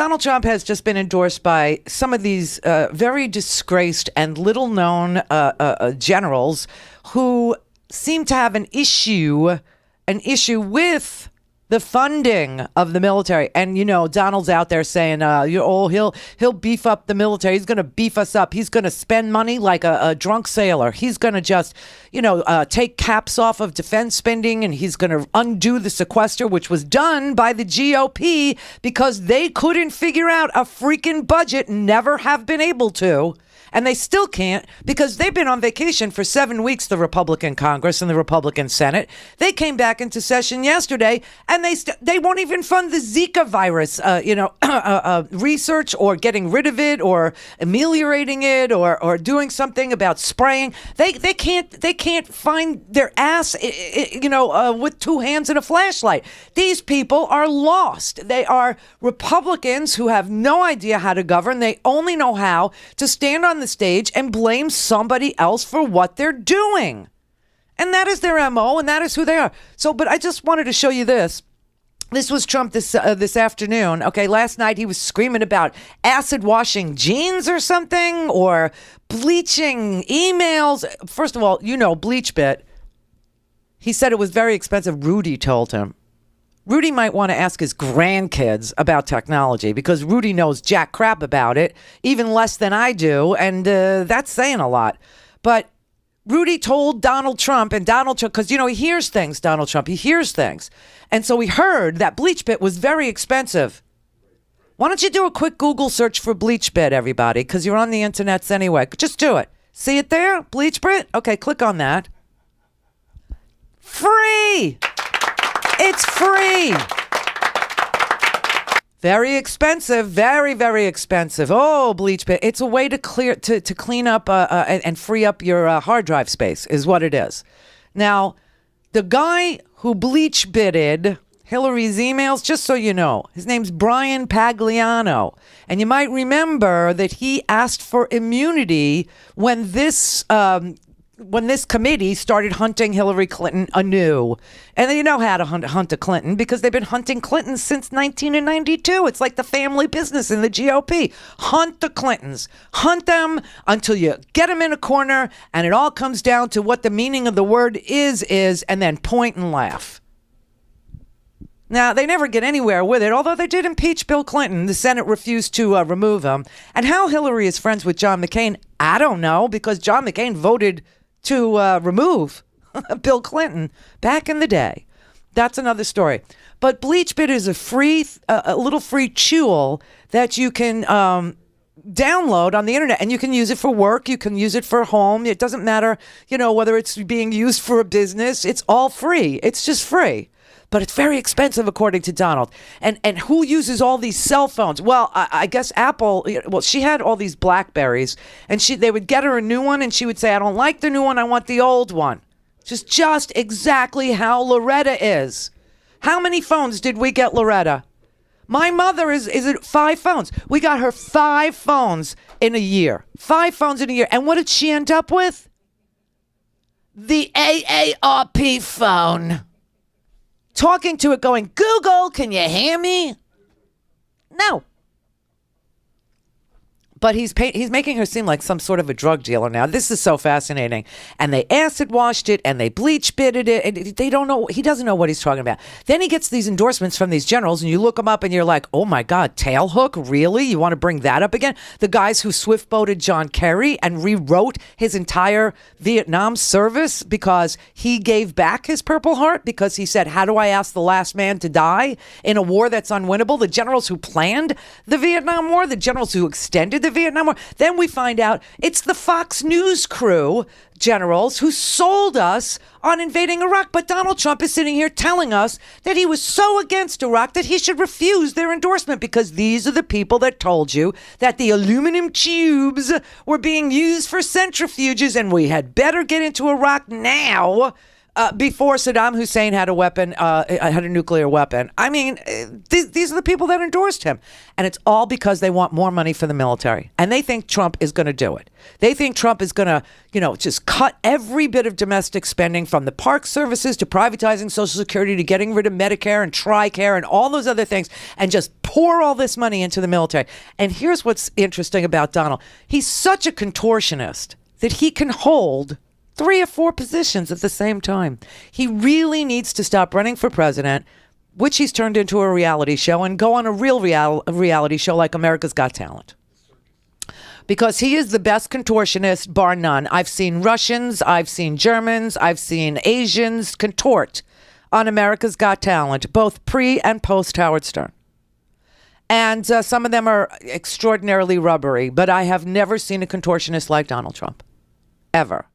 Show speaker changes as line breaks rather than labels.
Donald Trump has just been endorsed by some of these very disgraced and little-known generals who seem to have an issue with the funding of the military. And, Donald's out there saying, he'll beef up the military. He's going to beef us up. He's going to spend money like a drunk sailor. He's going to just, take caps off of defense spending, and he's going to undo the sequester, which was done by the GOP because they couldn't figure out a freaking budget, never have been able to. And they still can't because they've been on vacation for 7 weeks, the Republican Congress and the Republican Senate. They came back into session yesterday, and they won't even fund the Zika virus, research or getting rid of it or ameliorating it or doing something about spraying. They can't find their ass, with two hands and a flashlight. These people are lost. They are Republicans who have no idea how to govern. They only know how to stand on the stage and blame somebody else for what they're doing. And that is their MO, and that is who they are. So, but I just wanted to show you this. This was Trump this afternoon. Okay, last night he was screaming about acid washing jeans or something, or bleaching emails. First of all, Bleach Bit. He said it was very expensive. Rudy told him. Rudy might want to ask his grandkids about technology because Rudy knows jack crap about it, even less than I do, and that's saying a lot. But Rudy told Donald Trump, and Donald Trump, because, he hears things, Donald Trump, he hears things. And so he heard that Bleach Bit was very expensive. Why don't you do a quick Google search for Bleach Bit, everybody, because you're on the internets anyway. Just do it. See it there? Bleach Bit? Okay, click on that. Free! It's free. Very expensive, very, very expensive. Oh, Bleach Bit. It's a way to clean up and free up your hard drive space is what it is. Now, the guy who Bleach Bitted Hillary's emails, just so you know, his name's Brian Pagliano. And you might remember that he asked for immunity when this committee started hunting Hillary Clinton anew. And they know how to hunt a Clinton because they've been hunting Clinton since 1992. It's like the family business in the GOP. Hunt the Clintons. Hunt them until you get them in a corner, and it all comes down to what the meaning of the word is, and then point and laugh. Now, they never get anywhere with it, although they did impeach Bill Clinton. The Senate refused to remove him. And how Hillary is friends with John McCain, I don't know, because John McCain voted to remove Bill Clinton back in the day. That's another story. But Bleach Bit is a little free tool that you can download on the internet, and you can use it for work. You can use it for home. It doesn't matter, whether it's being used for a business. It's all free. It's just free. But it's very expensive, according to Donald. And who uses all these cell phones? Well, I guess Apple, she had all these Blackberries, and they would get her a new one, and she would say, I don't like the new one, I want the old one. Just exactly how Loretta is. How many phones did we get Loretta? My mother is at 5 phones. We got her 5 phones in a year. 5 phones in a year. And what did she end up with? The AARP phone. Talking to it going, Google, can you hear me? No. But he's making her seem like some sort of a drug dealer now. This is so fascinating. And they acid washed it, and they bleach bitted it, and they don't know. He doesn't know what he's talking about. Then he gets these endorsements from these generals, and you look them up, and you're like, oh my God, Tailhook, really? You want to bring that up again? The guys who swift boated John Kerry and rewrote his entire Vietnam service because he gave back his Purple Heart because he said, how do I ask the last man to die in a war that's unwinnable? The generals who planned the Vietnam War, the generals who extended the Vietnam War. Then we find out it's the Fox News crew generals who sold us on invading Iraq. But Donald Trump is sitting here telling us that he was so against Iraq that he should refuse their endorsement because these are the people that told you that the aluminum tubes were being used for centrifuges and we had better get into Iraq now before Saddam Hussein had a weapon, had a nuclear weapon. I mean, these are the people that endorsed him. And it's all because they want more money for the military. And they think Trump is going to do it. They think Trump is going to, just cut every bit of domestic spending, from the park services to privatizing Social Security to getting rid of Medicare and TRICARE and all those other things, and just pour all this money into the military. And here's what's interesting about Donald. He's such a contortionist that he can hold 3 or 4 positions at the same time. He really needs to stop running for president, which he's turned into a reality show, and go on a real reality show like America's Got Talent. Because he is the best contortionist, bar none. I've seen Russians, I've seen Germans, I've seen Asians contort on America's Got Talent, both pre and post Howard Stern. And some of them are extraordinarily rubbery, but I have never seen a contortionist like Donald Trump. Ever.